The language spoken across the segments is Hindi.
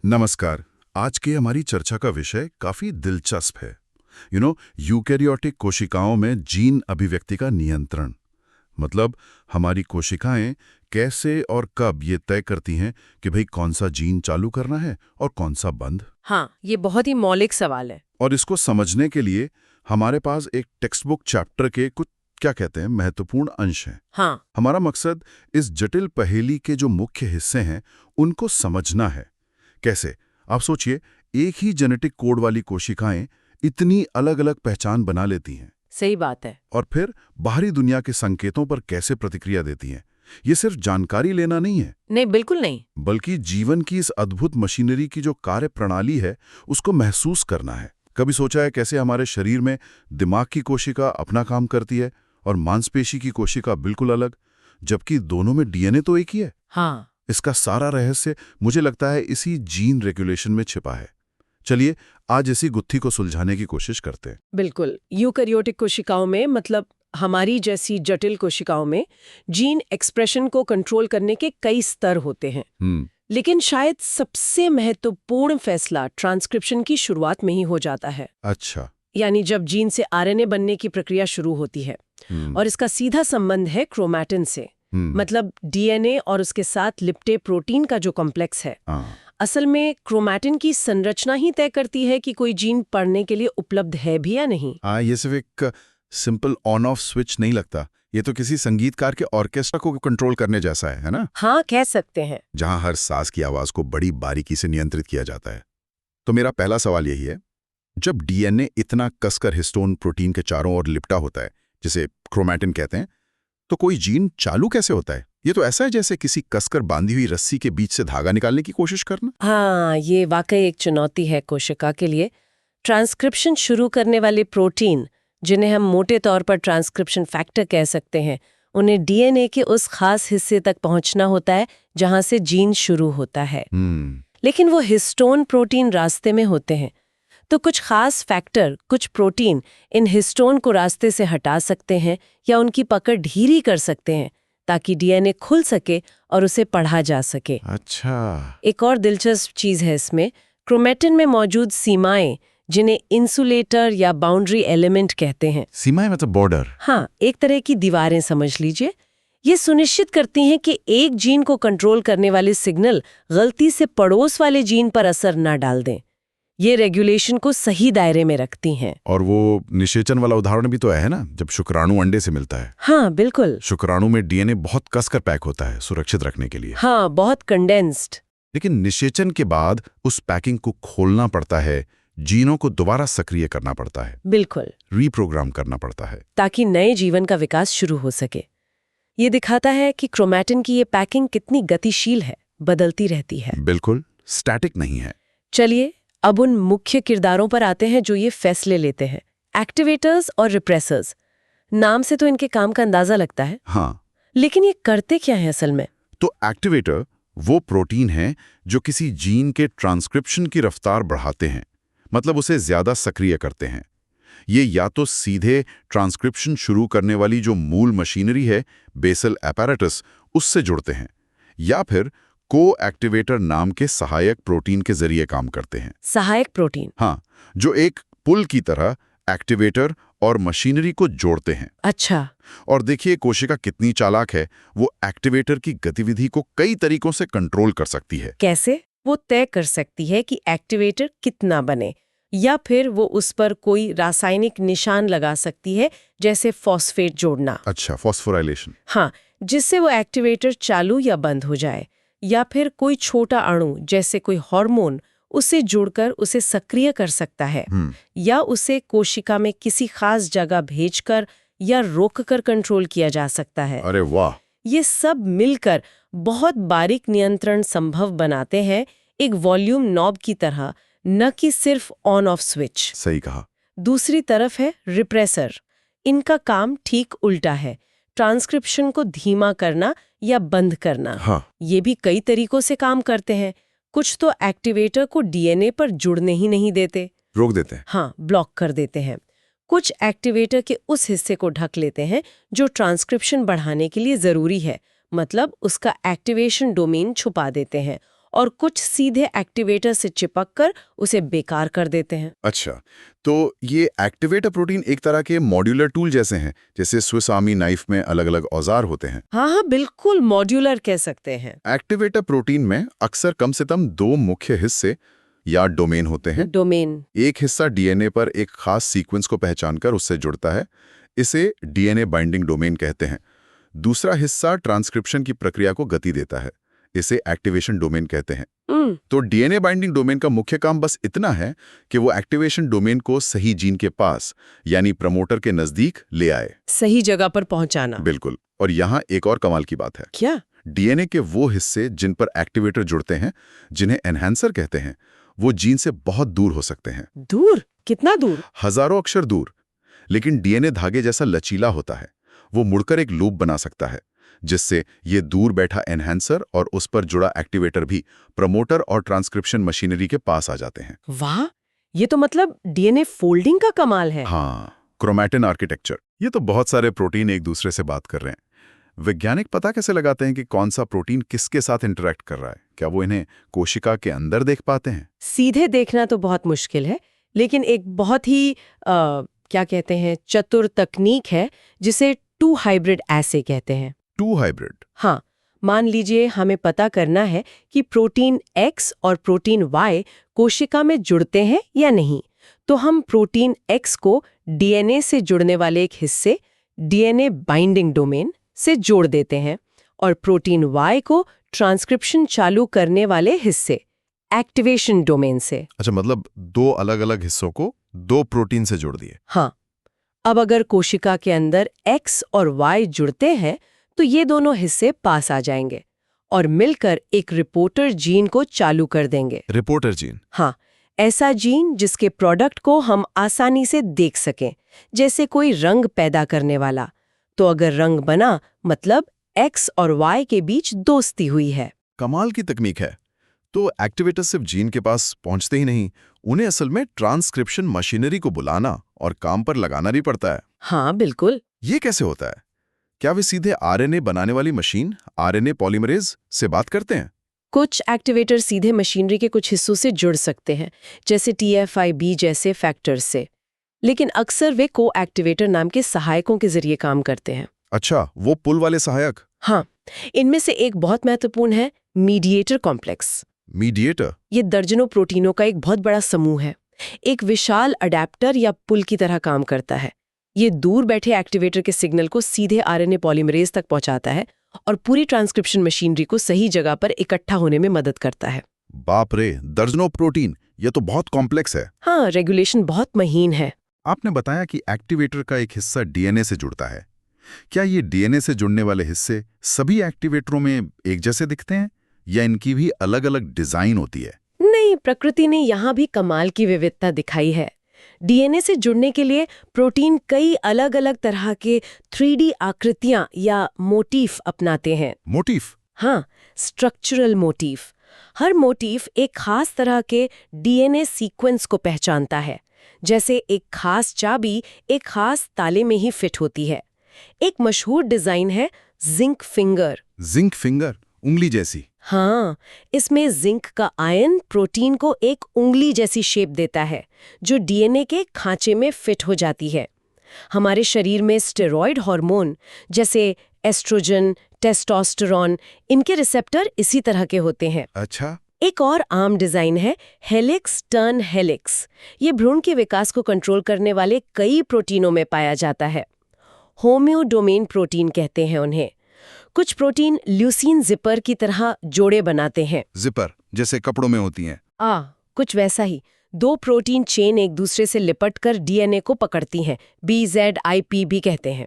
नमस्कार। आज की हमारी चर्चा का विषय काफी दिलचस्प है। यूकेरियोटिक कोशिकाओं में जीन अभिव्यक्ति का नियंत्रण। मतलब हमारी कोशिकाएं कैसे और कब ये तय करती हैं कि भाई कौन सा जीन चालू करना है और कौन सा बंद। हाँ, ये बहुत ही मौलिक सवाल है। और इसको समझने के लिए हमारे पास एक टेक्स्ट बुक चैप्टर के कुछ क्या कहते हैं महत्वपूर्ण अंश हैं। हाँ, हमारा मकसद इस जटिल पहेली के जो मुख्य हिस्से हैं उनको समझना है। कैसे? आप सोचिए, एक ही जेनेटिक कोड वाली कोशिकाएं इतनी अलग अलग पहचान बना लेती हैं सही बात है। और फिर बाहरी दुनिया के संकेतों पर कैसे प्रतिक्रिया देती हैं। ये सिर्फ जानकारी लेना नहीं है, नहीं, बिल्कुल नहीं। बल्कि जीवन की इस अद्भुत मशीनरी की जो कार्य प्रणाली है उसको महसूस करना है। कभी सोचा है कैसे हमारे शरीर में दिमाग की कोशिका अपना काम करती है और मांसपेशी की कोशिका बिल्कुल अलग, जबकि दोनों में डीएनए तो एक ही है। हाँ, इसका सारा रहस्य मुझे लगता है इसी जीन रेगुलेशन में छिपा है। चलिए आज इसी गुत्थी को सुलझाने की कोशिश करते हैं। बिल्कुल। यूकैरियोटिक कोशिकाओं में, मतलब हमारी जैसी जटिल कोशिकाओं में, जीन एक्सप्रेशन को कंट्रोल करने के कई स्तर होते हैं। लेकिन शायद सबसे महत्वपूर्ण फैसला ट्रांसक्रिप्शन की शुरुआत में ही हो जाता है। अच्छा। यानी जब जीन से आरएनए बनने की प्रक्रिया शुरू होती है। और इसका सीधा संबंध है क्रोमैटिन से। मतलब डीएनए और उसके साथ लिपटे प्रोटीन का जो कॉम्प्लेक्स है। असल में क्रोमैटिन की संरचना ही तय करती है कि कोई जीन पढ़ने के लिए उपलब्ध है भी या नहीं। ये सिर्फ एक सिंपल ऑन ऑफ स्विच नहीं लगता, ये तो किसी संगीतकार के ऑर्केस्ट्रा को कंट्रोल करने जैसा है ना? हाँ, कह सकते हैं। जहां हर सांस की आवाज को बड़ी बारीकी से नियंत्रित किया जाता है। तो मेरा पहला सवाल यही है, जब डीएनए इतना कसकर हिस्टोन प्रोटीन के चारों ओर लिपटा होता है, जिसे क्रोमैटिन कहते हैं, तो कोई जीन चालू कैसे होता है? ये तो ऐसा है जैसे किसी कसकर बांधी हुई रस्सी के बीच से धागा निकालने की कोशिश करना। हाँ, ये वाकई एक चुनौती है कोशिका के लिए। ट्रांसक्रिप्शन शुरू करने वाले प्रोटीन, जिन्हें हम मोटे तौर पर ट्रांसक्रिप्शन फैक्टर कह सकते हैं, उन्हें डीएनए के उस खास हिस्से तक पहुंचना होता है जहां से जीन शुरू होता है। लेकिन वो हिस्टोन प्रोटीन रास्ते में होते हैं, तो कुछ खास फैक्टर, कुछ प्रोटीन इन हिस्टोन को रास्ते से हटा सकते हैं या उनकी पकड़ ढीली कर सकते हैं ताकि डीएनए खुल सके और उसे पढ़ा जा सके। अच्छा। एक और दिलचस्प चीज है इसमें, क्रोमैटिन में मौजूद सीमाएं, जिन्हें इंसुलेटर या बाउंड्री एलिमेंट कहते हैं। सीमाएं मतलब बॉर्डर? हाँ, एक तरह की दीवारें समझ लीजिए। ये सुनिश्चित करती हैं कि एक जीन को कंट्रोल करने वाले सिग्नल गलती से पड़ोस वाले जीन पर असर न डाल दें। ये रेगुलेशन को सही दायरे में रखती हैं। और वो निषेचन वाला उदाहरण भी तो है ना, जब शुक्राणु अंडे से मिलता है। हाँ, बिल्कुल। शुक्राणु में डीएनए बहुत कसकर पैक होता है सुरक्षित रखने के लिए। हाँ, बहुत कंडेंस्ड। लेकिन निषेचन के बाद उस पैकिंग को खोलना पड़ता है, जीनों को दोबारा सक्रिय करना पड़ता है। बिल्कुल। रीप्रोग्राम करना पड़ता है ताकि नए जीवन का विकास शुरू हो सके। ये दिखाता है कि क्रोमैटिन की ये पैकिंग कितनी गतिशील है, बदलती रहती है। बिल्कुल स्टैटिक नहीं है। चलिए अब उन मुख्य किरदारों पर आते हैं जो ये फैसले लेते हैं, एक्टिवेटर्स और रिप्रेसर्स। नाम से तो इनके काम का अंदाजा लगता है। हाँ, लेकिन ये करते क्या है असल में? तो एक्टिवेटर वो प्रोटीन है जो किसी जीन के ट्रांसक्रिप्शन की रफ्तार बढ़ाते हैं, मतलब उसे ज्यादा सक्रिय करते हैं। ये या तो सीधे ट्रांसक्रिप्शन शुरू करने वाली जो मूल मशीनरी है, बेसल एपैरेटस, उससे जुड़ते हैं, या फिर को-एक्टिवेटर नाम के सहायक प्रोटीन के जरिए काम करते हैं। सहायक प्रोटीन? हाँ, जो एक पुल की तरह एक्टिवेटर और मशीनरी को जोड़ते हैं। अच्छा। और देखिए कोशिका कितनी चालाक है, वो एक्टिवेटर की गतिविधि को कई तरीकों से कंट्रोल कर सकती है। कैसे? वो तय कर सकती है कि एक्टिवेटर कितना बने, या फिर वो उस पर कोई रासायनिक निशान लगा सकती है, जैसे फॉस्फेट जोड़ना। अच्छा, फॉस्फोराइलेशन। हाँ, जिससे वो एक्टिवेटर चालू या बंद हो जाए, या फिर कोई छोटा अणु जैसे कोई हार्मोन उसे जुड़कर उसे सक्रिय कर सकता है, या उसे कोशिका में किसी खास जगह भेजकर या रोककर कंट्रोल किया जा सकता है। अरे वाह! ये सब मिलकर बहुत बारीक नियंत्रण संभव बनाते हैं, एक वॉल्यूम नॉब की तरह, न कि सिर्फ ऑन ऑफ स्विच। सही कहा। दूसरी तरफ है रिप्रेसर। इनका काम ठीक उल्टा है, ट्रांसक्रिप्शन को धीमा करना या बंद करना। हाँ। ये भी कई तरीकों से काम करते हैं। कुछ तो एक्टिवेटर को डीएनए पर जुड़ने ही नहीं देते, रोक देते हैं। हाँ, ब्लॉक कर देते हैं। कुछ एक्टिवेटर के उस हिस्से को ढक लेते हैं जो ट्रांसक्रिप्शन बढ़ाने के लिए जरूरी है, मतलब उसका एक्टिवेशन डोमेन छुपा देते हैं। और कुछ सीधे एक्टिवेटर से चिपककर उसे बेकार कर देते हैं। अच्छा, तो ये एक्टिवेटर प्रोटीन एक तरह के मॉड्यूलर टूल जैसे हैं, जैसे स्विस आर्मी नाइफ में अलग-अलग औजार होते हैं। हाँ हाँ, बिल्कुल मॉड्यूलर कह सकते हैं। एक्टिवेटर प्रोटीन में अक्सर कम से कम 2 मुख्य हिस्से या डोमेन होते हैं। डोमेन। एक हिस्सा डीएनए पर एक खास सीक्वेंस को पहचानकर उससे जुड़ता है, इसे डीएनए बाइंडिंग डोमेन कहते हैं। दूसरा हिस्सा ट्रांसक्रिप्शन की प्रक्रिया को गति देता है, इसे एक्टिवेशन डोमेन कहते हैं। तो डीएनए बाइंडिंग डोमेन का मुख्य काम बस इतना है कि वो एक्टिवेशन डोमेन को सही जीन के पास यानी प्रमोटर के नजदीक ले आए, सही जगह पर पहुंचाना। बिल्कुल। और यहाँ एक और कमाल की बात है। क्या? डीएनए के वो हिस्से जिन पर एक्टिवेटर जुड़ते हैं, जिन्हें एनहांसर कहते हैं, वो जीन से बहुत दूर हो सकते हैं। दूर? कितना दूर? हजारों अक्षर दूर। लेकिन डीएनए धागे जैसा लचीला होता है, वो मुड़कर एक लूप बना सकता है, जिससे ये दूर बैठा एनहांसर और उस पर जुड़ा एक्टिवेटर भी प्रमोटर और ट्रांसक्रिप्शन मशीनरी के पास आ जाते हैं। वाह, ये तो मतलब डीएनए फोल्डिंग का कमाल है। हाँ, क्रोमैटिन आर्किटेक्चर। ये तो बहुत सारे प्रोटीन एक दूसरे से बात कर रहे हैं। वैज्ञानिक पता कैसे लगाते हैं कि कौन सा प्रोटीन किसके साथ इंटरेक्ट कर रहा है? क्या वो इन्हें कोशिका के अंदर देख पाते हैं? सीधे देखना तो बहुत मुश्किल है, लेकिन एक बहुत ही क्या कहते हैं, चतुर तकनीक है जिसे 2 हाइब्रिड एसे कहते हैं। 2 हाइब्रिड? हाँ, मान लीजिए हमें पता करना है कि प्रोटीन X और प्रोटीन Y कोशिका में जुड़ते हैं या नहीं, तो हम प्रोटीन X को डीएनए से जुड़ने वाले एक हिस्से डीएनए बाइंडिंग डोमेन से जोड़ देते हैं और प्रोटीन Y को ट्रांसक्रिप्शन चालू करने वाले हिस्से एक्टिवेशन डोमेन से। अच्छा, मतलब 2 अलग-अलग हिस्सों को 2 प्रोटीन से जोड़ दिए। हाँ, अब अगर कोशिका के अंदर X और Y जुड़ते हैं तो ये दोनों हिस्से पास आ जाएंगे और मिलकर एक रिपोर्टर जीन को चालू कर देंगे। Reporter gene? हाँ, ऐसा जीन जिसके प्रोडक्ट को हम आसानी से देख सकें, जैसे कोई रंग पैदा करने वाला। तो अगर रंग बना, मतलब X और Y के बीच दोस्ती हुई है। कमाल की तकनीक है। तो एक्टिवेटर सिर्फ जीन के पास पहुंचते ही नहीं, उन्हें असल में ट्रांसक्रिप्शन मशीनरी को बुलाना और काम पर लगाना भी पड़ता है। हाँ, बिल्कुल। ये कैसे होता है? क्या वे सीधे आरएनए बनाने वाली मशीन, आरएनए पॉलीमरेज से बात करते हैं? कुछ एक्टिवेटर सीधे मशीनरी के कुछ हिस्सों से जुड़ सकते हैं, जैसे TFIB जैसे फैक्टर्स से, लेकिन अक्सर वे को एक्टिवेटर नाम के सहायकों के जरिए काम करते हैं। अच्छा, वो पुल वाले सहायक? हाँ, इनमें से एक बहुत महत्वपूर्ण है मीडिएटर कॉम्प्लेक्स। मीडिएटर? ये दर्जनों प्रोटीनों का एक बहुत बड़ा समूह है, एक विशाल अडेप्टर या पुल की तरह काम करता है। ये दूर बैठे एक्टिवेटर के सिग्नल को सीधे आरएनए पॉलीमरेज तक पहुंचाता है और पूरी ट्रांसक्रिप्शन मशीनरी को सही जगह पर इकट्ठा होने में मदद करता है। बाप रे, दर्जनों प्रोटीन! ये तो बहुत कॉम्प्लेक्स है। हाँ, रेगुलेशन बहुत महीन है। आपने बताया कि एक्टिवेटर का एक हिस्सा डीएनए से जुड़ता है। क्या ये डीएनए से जुड़ने वाले हिस्से सभी एक्टिवेटरों में एक जैसे दिखते हैं या इनकी भी अलग-अलग डिजाइन होती है? नहीं, प्रकृति ने यहाँ भी कमाल की विविधता दिखाई है। डीएनए से जुड़ने के लिए प्रोटीन कई अलग-अलग तरह के 3D आकृतियां या मोटीफ अपनाते हैं। मोटीफ? हाँ, स्ट्रक्चरल मोटीफ। हर मोटीफ एक खास तरह के डीएनए सीक्वेंस को पहचानता है, जैसे एक खास चाबी एक खास ताले में ही फिट होती है। एक मशहूर डिजाइन है जिंक फिंगर। Zinc finger? उंगली जैसी? हाँ, इसमें जिंक का आयन प्रोटीन को एक उंगली जैसी शेप देता है, जो डीएनए के खांचे में फिट हो जाती है। हमारे शरीर में स्टेरॉयड हार्मोन जैसे एस्ट्रोजन, टेस्टोस्टेरोन, इनके रिसेप्टर इसी तरह के होते हैं। अच्छा। एक और आम डिजाइन है हेलिक्स टर्न हेलिक्स। ये भ्रूण के विकास को कंट्रोल करने वाले कई प्रोटीनों में पाया जाता है। होम्योडोमेन प्रोटीन कहते हैं उन्हें। कुछ प्रोटीन ल्यूसीन जिपर की तरह जोड़े बनाते हैं। जिपर जैसे कपड़ों में होती हैं? कुछ वैसा ही। 2 प्रोटीन चेन एक दूसरे से लिपटकर डीएनए को पकड़ती हैं। BZIP भी कहते हैं।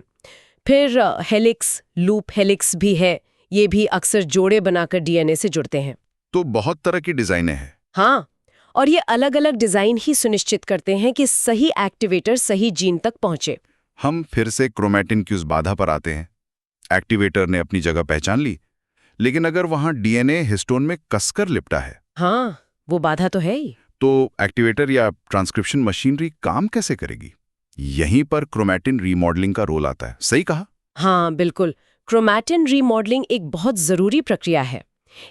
फिर हेलिक्स, लूप हेलिक्स भी है। ये भी अक्सर जोड़े बनाकर डीएनए से जुड़ते हैं। तो बहुत तरह की डिजाइनें हैं। हाँ, और ये अलग-अलग डिजाइन ही सुनिश्चित करते हैं कि सही एक्टिवेटर सही जीन तक पहुंचे। हम फिर से क्रोमैटिन की उस बाधा पर आते हैं। एक्टिवेटर ने अपनी जगह पहचान ली, लेकिन अगर वहां डीएनए हिस्टोन में कसकर लिपटा है, हाँ, वो बाधा तो है ही। तो एक्टिवेटर या ट्रांसक्रिप्शन मशीनरी काम कैसे करेगी? यहीं पर क्रोमैटिन रीमॉडलिंग का रोल आता है। सही कहा? हाँ, बिल्कुल। क्रोमैटिन रीमॉडलिंग एक बहुत जरूरी प्रक्रिया है।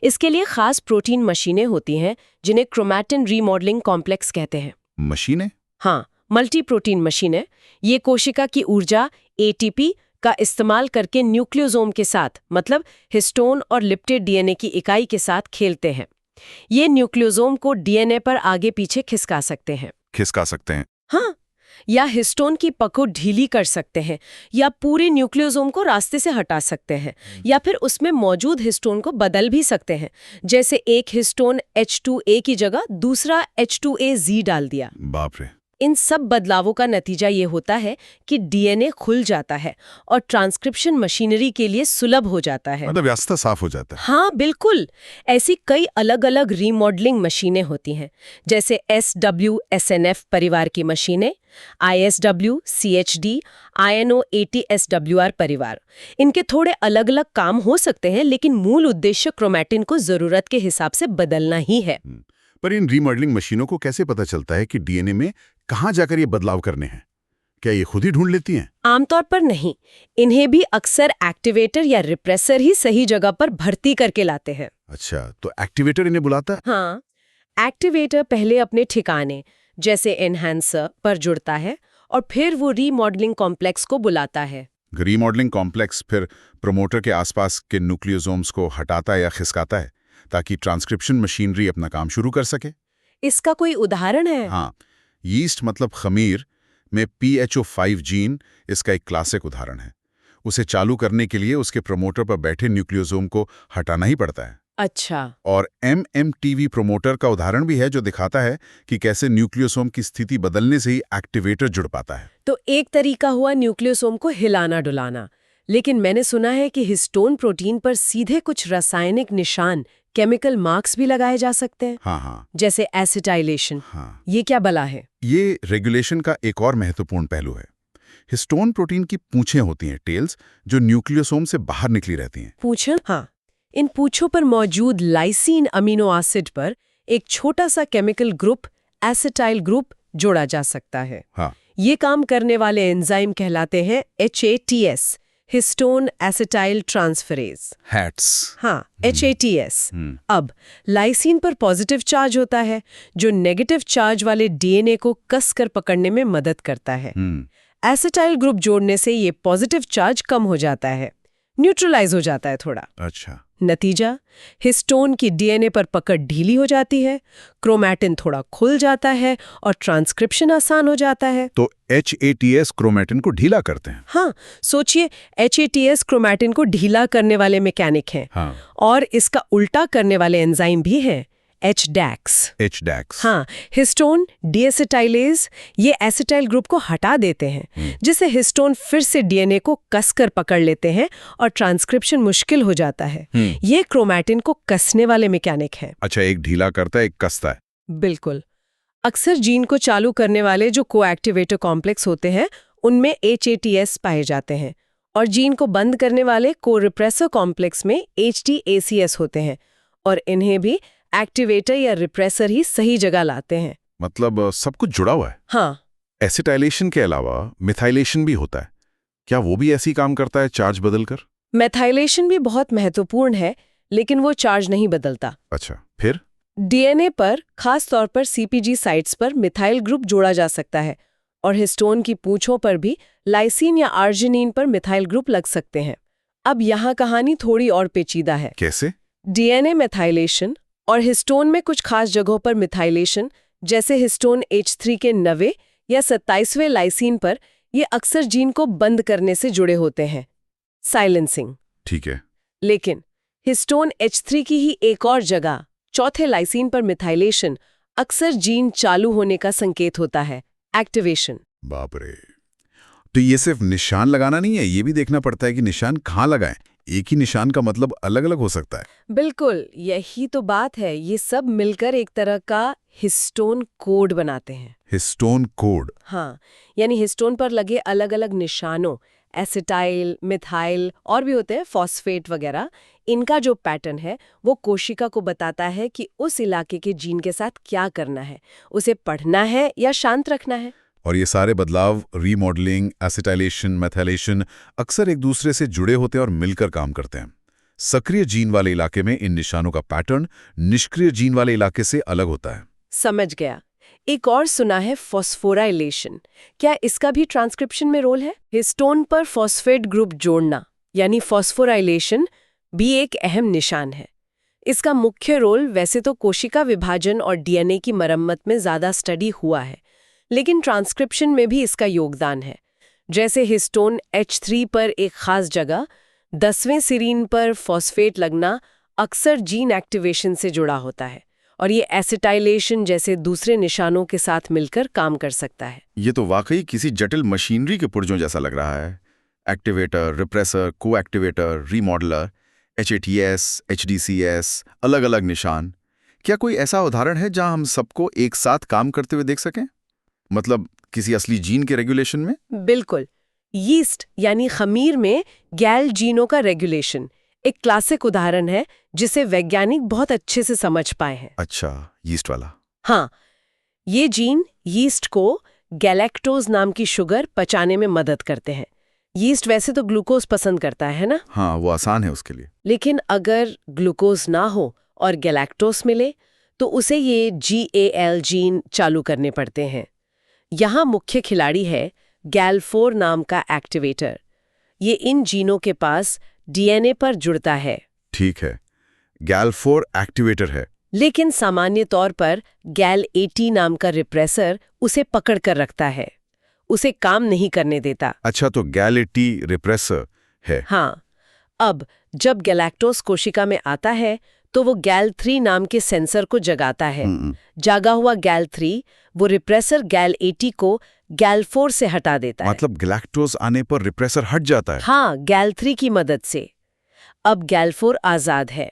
इसके लिए खास प्रोटीन मशीनें होती हैं जिन्हें क्रोमैटिन रीमॉडलिंग कॉम्प्लेक्स कहते हैं। मशीनें? हाँ, मल्टी प्रोटीन मशीनें। ये कोशिका की ऊर्जा एटीपी का इस्तेमाल करके न्यूक्लियोसोम के साथ, मतलब हिस्टोन और लिप्टेड डीएनए की इकाई के साथ खेलते हैं। ये न्यूक्लियोसोम को डीएनए पर आगे पीछे खिसका सकते हैं। खिसका सकते हैं? हाँ, या हिस्टोन की पकड़ ढीली कर सकते हैं, या पूरे न्यूक्लियोसोम को रास्ते से हटा सकते हैं, या फिर उसमें मौजूद हिस्टोन को बदल भी सकते हैं, जैसे एक हिस्टोन H2A की जगह दूसरा H2AZ डाल दिया। बाप रे। इन सब बदलावों का नतीजा ये होता है कि डीएनए खुल जाता है और ट्रांसक्रिप्शन मशीनरी के लिए सुलभ हो जाता है। मतलब रास्ता साफ हो जाता है। हाँ, बिल्कुल। ऐसी कई अलग-अलग रीमॉडलिंग मशीनें होती हैं, जैसे SWSNF परिवार की मशीनें, ISW, CHD, INO80SWR परिवार। इनके थोड़े अलग-अलग काम हो सकते हैं, लेकिन मूल उद्देश्य क्रोमैटिन को जरूरत के हिसाब से बदलना ही है। पर इन रीमॉडलिंग मशीनों को कैसे पता चलता है कि डीएनए में कहाँ जाकर ये बदलाव करने हैं? क्या ये खुद ही ढूंढ लेती हैं? आमतौर पर नहीं, इन्हें भी अक्सर एक्टिवेटर या रिप्रेसर ही सही जगह पर भर्ती करके लाते हैं। अच्छा, तो एक्टिवेटर इन्हें बुलाता है? हाँ, एक्टिवेटर पहले अपने ठिकाने, जैसे एनहांसर, पर जुड़ता है और फिर वो रीमॉडलिंग कॉम्प्लेक्स को बुलाता है। रीमॉडलिंग कॉम्प्लेक्स फिर प्रमोटर के आसपास के न्यूक्लियोसोम्स को हटाता या खिसकाता है ताकि ट्रांसक्रिप्शन मशीनरी अपना काम शुरू कर सके। इसका कोई उदाहरण है? हाँ, यीस्ट मतलब खमीर में PHO5 जीन इसका एक क्लासिक उदाहरण है। उसे चालू करने के लिए उसके प्रमोटर पर बैठे न्यूक्लियोसोम को हटाना ही पड़ता है। अच्छा। और MMTV प्रमोटर का उदाहरण भी है जो दिखाता है कि कैसे न्यूक्लियोसोम की स्थिति बदलने से ही एक्टिवेटर जुड़ पाता है। तो एक तरीका हुआ न्यूक्लियोसोम को हिलाना डुलाना, लेकिन मैंने सुना है कि हिस्टोन प्रोटीन पर सीधे कुछ रासायनिक निशान, केमिकल मार्क्स भी लगाए जा सकते हैं। हाँ, जैसे एसिटाइलेशन। हाँ। ये क्या बला है? ये रेगुलेशन का एक और महत्वपूर्ण पहलू है। हिस्टोन प्रोटीन की पूंछें होती हैं, टेल्स, जो न्यूक्लियोसोम से बाहर निकली रहती हैं। पूंछें? हाँ। इन पूंछों पर मौजूद लाइसीन अमीनो एसिड पर एक छोटा सा केमिकल ग्रुप, एसिटाइल ग्रुप, जोड़ा जा सकता है। हाँ। ये काम करने वाले एंजाइम कहलाते हैं HATS, histone acetyl transferase. Hats. हाँ, HATS। अब लाइसीन पर पॉजिटिव चार्ज होता है जो नेगेटिव चार्ज वाले डीएनए को कसकर पकड़ने में मदद करता है। एसिटाइल ग्रुप जोड़ने से ये पॉजिटिव चार्ज कम हो जाता है, न्यूट्रलाइज हो जाता है थोड़ा। अच्छा। नतीजा, हिस्टोन की डीएनए पर पकड़ ढीली हो जाती है, क्रोमैटिन थोड़ा खुल जाता है और ट्रांसक्रिप्शन आसान हो जाता है। तो HATS क्रोमैटिन को ढीला करते हैं? हाँ, सोचिए, HATS क्रोमैटिन को ढीला करने वाले मैकेनिक हैं। हाँ। और इसका उल्टा करने वाले एंजाइम भी हैं, HDAX। हाँ, हिस्टोन डीएसिटाइलेज ये एसिटाइल ग्रुप को हटा देते हैं, जिससे हिस्टोन फिर से डीएनए को कसकर पकड़ लेते हैं और ट्रांसक्रिप्शन मुश्किल हो जाता है। ये क्रोमैटिन को कसने वाले मैकेनिक हैं। अच्छा, एक ढीला करता है, एक कसता है। बिल्कुल। अक्सर जीन को चालू करने वाले जो कोएक्टिवेटर कॉम्प्लेक्स होते हैं, उनमें HATS पाए जाते हैं, और जीन को बंद करने वाले को-रिप्रेसर कॉम्प्लेक्स में HDACS होते हैं, और इन्हें भी एक्टिवेटर या रिप्रेसर ही सही जगह लाते हैं। मतलब सब कुछ जुड़ा हुआ है। हाँ। एसिटाइलेशन के अलावा मिथाइलेशन भी होता है, क्या वो भी ऐसी काम करता है, चार्ज बदलकर? मेथाइलेशन भी बहुत महत्वपूर्ण है, लेकिन वो चार्ज नहीं बदलता। अच्छा, फिर? डीएनए पर, खास तौर पर CPG साइट्स पर मिथाइल ग्रुप जोड़ा जा सकता है, और हिस्टोन की पूंछों पर भी लाइसीन या आर्जिनिन पर मिथाइल ग्रुप लग सकते हैं। अब यहाँ कहानी थोड़ी और पेचीदा है। कैसे? डीएनए मेथाइलेशन और हिस्टोन में कुछ खास जगहों पर मिथाइलेशन, जैसे हिस्टोन H3 के 90 या 27वें लाइसीन पर, ये अक्सर जीन को बंद करने से जुड़े होते हैं, साइलेंसिंग। ठीक है। लेकिन हिस्टोन H3 की ही एक और जगह, चौथे लाइसीन पर मिथाइलेशन अक्सर जीन चालू होने का संकेत होता है, एक्टिवेशन। बाप रे। तो ये सिर्फ निशान लगाना नहीं है, ये भी देखना पड़ता है कि निशान कहाँ लगाएं। एक ही निशान का मतलब अलग अलग हो सकता है। बिल्कुल, यही तो बात है। ये सब मिलकर एक तरह का हिस्टोन कोड बनाते हैं। Histone code? हाँ, यानी हिस्टोन पर लगे अलग अलग निशानों, एसिटाइल, मिथाइल और भी होते हैं फॉस्फेट वगैरह, इनका जो पैटर्न है वो कोशिका को बताता है कि उस इलाके के जीन के साथ क्या करना है, उसे पढ़ना है या शांत रखना है। और ये सारे बदलाव, रीमॉडलिंग, एसिटाइलेशन, मेथाइलेशन, अक्सर एक दूसरे से जुड़े होते हैं और मिलकर काम करते हैं। सक्रिय जीन वाले इलाके में इन निशानों का पैटर्न निष्क्रिय जीन वाले इलाके से अलग होता है। समझ गया। एक और सुना है फॉस्फोराइलेशन। क्या इसका भी ट्रांसक्रिप्शन में रोल है? हिस्टोन पर फॉस्फेट ग्रुप जोड़ना यानी फॉस्फोराइलेशन भी एक अहम निशान है। इसका मुख्य रोल वैसे तो कोशिका विभाजन और डीएनए की मरम्मत में ज्यादा स्टडी हुआ है, लेकिन ट्रांसक्रिप्शन में भी इसका योगदान है। जैसे हिस्टोन H3 पर एक खास जगह 10वें सीरीन पर फॉस्फेट लगना अक्सर जीन एक्टिवेशन से जुड़ा होता है और ये एसिटाइलेशन जैसे दूसरे निशानों के साथ मिलकर काम कर सकता है। ये तो वाकई किसी जटिल मशीनरी के पुर्जों जैसा लग रहा है। एक्टिवेटर, रिप्रेसर, को एक्टिवेटर, रीमॉडलर, HATS, HDCS, अलग अलग निशान। क्या कोई ऐसा उदाहरण है जहां हम सबको एक साथ काम करते हुए देख सकें? मतलब किसी असली जीन के रेगुलेशन में? बिल्कुल। यीस्ट यानी खमीर में गैल जीनों का रेगुलेशन एक क्लासिक उदाहरण है जिसे वैज्ञानिक बहुत अच्छे से समझ पाए हैं। अच्छा, यीस्ट वाला। हाँ, ये जीन यीस्ट को गैलेक्टोज नाम की शुगर पचाने में मदद करते हैं। यीस्ट वैसे तो ग्लूकोज पसंद करता है ना? हाँ, वो आसान है उसके लिए। लेकिन अगर ग्लूकोज ना हो और गैलेक्टोज मिले तो उसे ये GAL जीन चालू करने पड़ते हैं। यहाँ मुख्य खिलाड़ी है GAL4 नाम का एक्टिवेटर। ये इन जीनों के पास डीएनए पर जुड़ता है। ठीक है, GAL4 एक्टिवेटर है। लेकिन सामान्य तौर पर GAL80 नाम का रिप्रेसर उसे पकड़ कर रखता है, उसे काम नहीं करने देता। अच्छा, तो GAL80 रिप्रेसर है। हाँ, अब जब गैलेक्टोज कोशिका में आता है तो वो GAL3 नाम के सेंसर को जगाता है। जागा हुआ GAL3 वो रिप्रेसर GAL80 को GAL4 से हटा देता है। मतलब गैलेक्टोज आने पर रिप्रेसर हट जाता है? हाँ, GAL3 की मदद से। अब GAL4 आजाद है।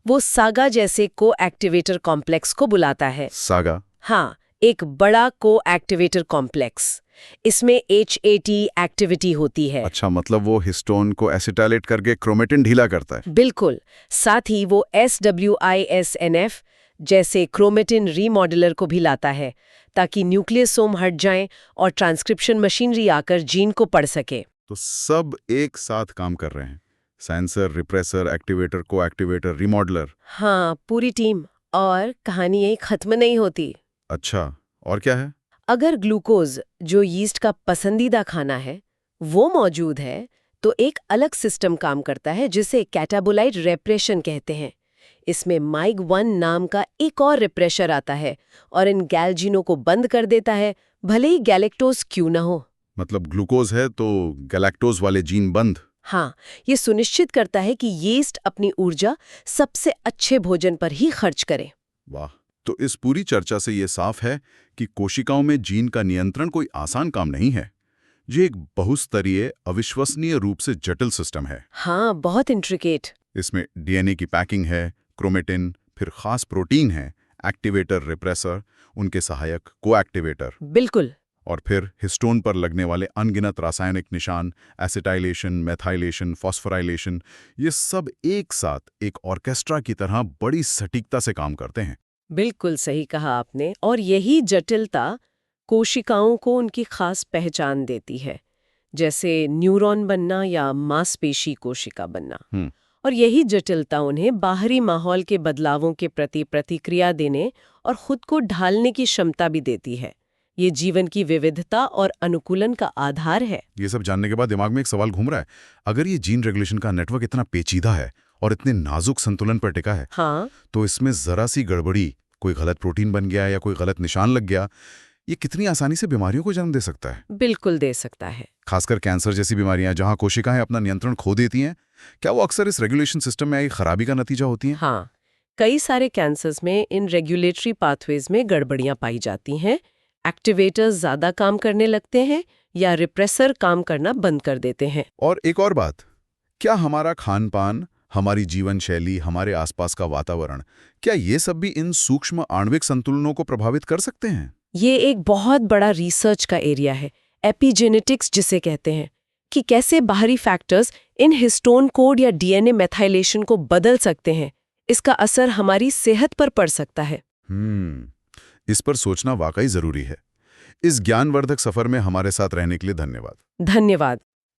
वो सागा जैसे को एक्टिवेटर कॉम्प्लेक्स को बुलाता है। सागा? हाँ, एक बड़ा को एक्टिवेटर कॉम्प्लेक्स। इसमें HAT एक्टिविटी होती है। अच्छा, मतलब वो हिस्टोन को एसिटाइलेट करके क्रोमेटिन ढीला करता है। बिल्कुल। साथ ही वो SWISNF जैसे क्रोमेटिन रीमॉडलर को भी लाता है ताकि न्यूक्लियोसोम हट जाएं और ट्रांसक्रिप्शन मशीनरी आकर जीन को पढ़ सके। तो सब एक साथ काम कर रहे हैं, सेंसर, रिप्रेसर, एक्टिवेटर, को एक्टिवेटर, रीमॉडलर। हाँ, पूरी टीम। और कहानी यही खत्म नहीं होती। अच्छा, और क्या है? अगर ग्लूकोज जो यीस्ट का पसंदीदा खाना है वो मौजूद है तो एक अलग सिस्टम काम करता है जिसे कैटाबोलाइट रेप्रेशन कहते हैं। इसमें MAIG1 नाम का एक और रिप्रेशर आता है और इन गैल जीनों को बंद कर देता है, भले ही गैलेक्टोज क्यों ना हो। मतलब ग्लूकोज है तो गैलेक्टोज वाले जीन बंद? हाँ, ये सुनिश्चित करता है कि यीस्ट अपनी ऊर्जा सबसे अच्छे भोजन पर ही खर्च करे। वाह! तो इस पूरी चर्चा से ये साफ है कि कोशिकाओं में जीन का नियंत्रण कोई आसान काम नहीं है। ये एक बहुस्तरीय, अविश्वसनीय रूप से जटिल सिस्टम है। हाँ, बहुत इंट्रिकेट। इसमें डीएनए की पैकिंग है, क्रोमेटिन, फिर खास प्रोटीन है, एक्टिवेटर, रिप्रेसर, उनके सहायक को एक्टिवेटर, बिल्कुल, और फिर हिस्टोन पर लगने वाले अनगिनत रासायनिक निशान, एसिटाइलेशन, मेथाइलेशन, फॉस्फोराइलेशन, ये सब एक साथ एक ऑर्केस्ट्रा की तरह बड़ी सटीकता से काम करते हैं। बिल्कुल सही कहा आपने। और यही जटिलता कोशिकाओं को उनकी खास पहचान देती है, जैसे न्यूरॉन बनना या मांसपेशी कोशिका बनना। और यही जटिलता उन्हें बाहरी माहौल के बदलावों के प्रति प्रतिक्रिया देने और खुद को ढालने की क्षमता भी देती है। ये जीवन की विविधता और अनुकूलन का आधार है। ये सब जानने के बाद दिमाग में एक सवाल घूम रहा है। अगर ये जीन रेगुलेशन का नेटवर्क इतना पेचीदा है और इतने नाजुक संतुलन पर टिका है, हाँ, तो इसमें जरा सी गड़बड़ी, कोई गलत प्रोटीन बन गया या कोई गलत निशान लग गया, ये कितनी आसानी से बीमारियों को जन्म दे सकता है। बिल्कुल दे सकता है। खासकर कैंसर जैसी बीमारियां जहां कोशिकाएं अपना नियंत्रण खो देती हैं, क्या वो अक्सर इस रेगुलेशन सिस्टम में आई खराबी का नतीजा होती हैं? हाँ, कई सारे कैंसर्स में इन रेगुलेटरी पाथवेज में गड़बड़ियां पाई जाती हैं। एक्टिवेटर्स ज्यादा काम करने लगते हैं या रिप्रेसर काम करना बंद कर देते हैं। और एक और बात, क्या हमारा खान पान, हमारी जीवन शैली, हमारे आसपास का वातावरण, क्या ये सब भी इन सूक्ष्म आणविक संतुलनों को प्रभावित कर सकते हैं? ये एक बहुत बड़ा रिसर्च का एरिया है, एपिजेनेटिक्स जिसे कहते हैं, कि कैसे बाहरी फैक्टर्स इन हिस्टोन कोड या डीएनए मेथाइलेशन को बदल सकते हैं। इसका असर हमारी सेहत पर पड़ सकता है। इस पर सोचना वाकई जरूरी है। इस ज्ञानवर्धक सफर में हमारे साथ रहने के लिए धन्यवाद। धन्यवाद।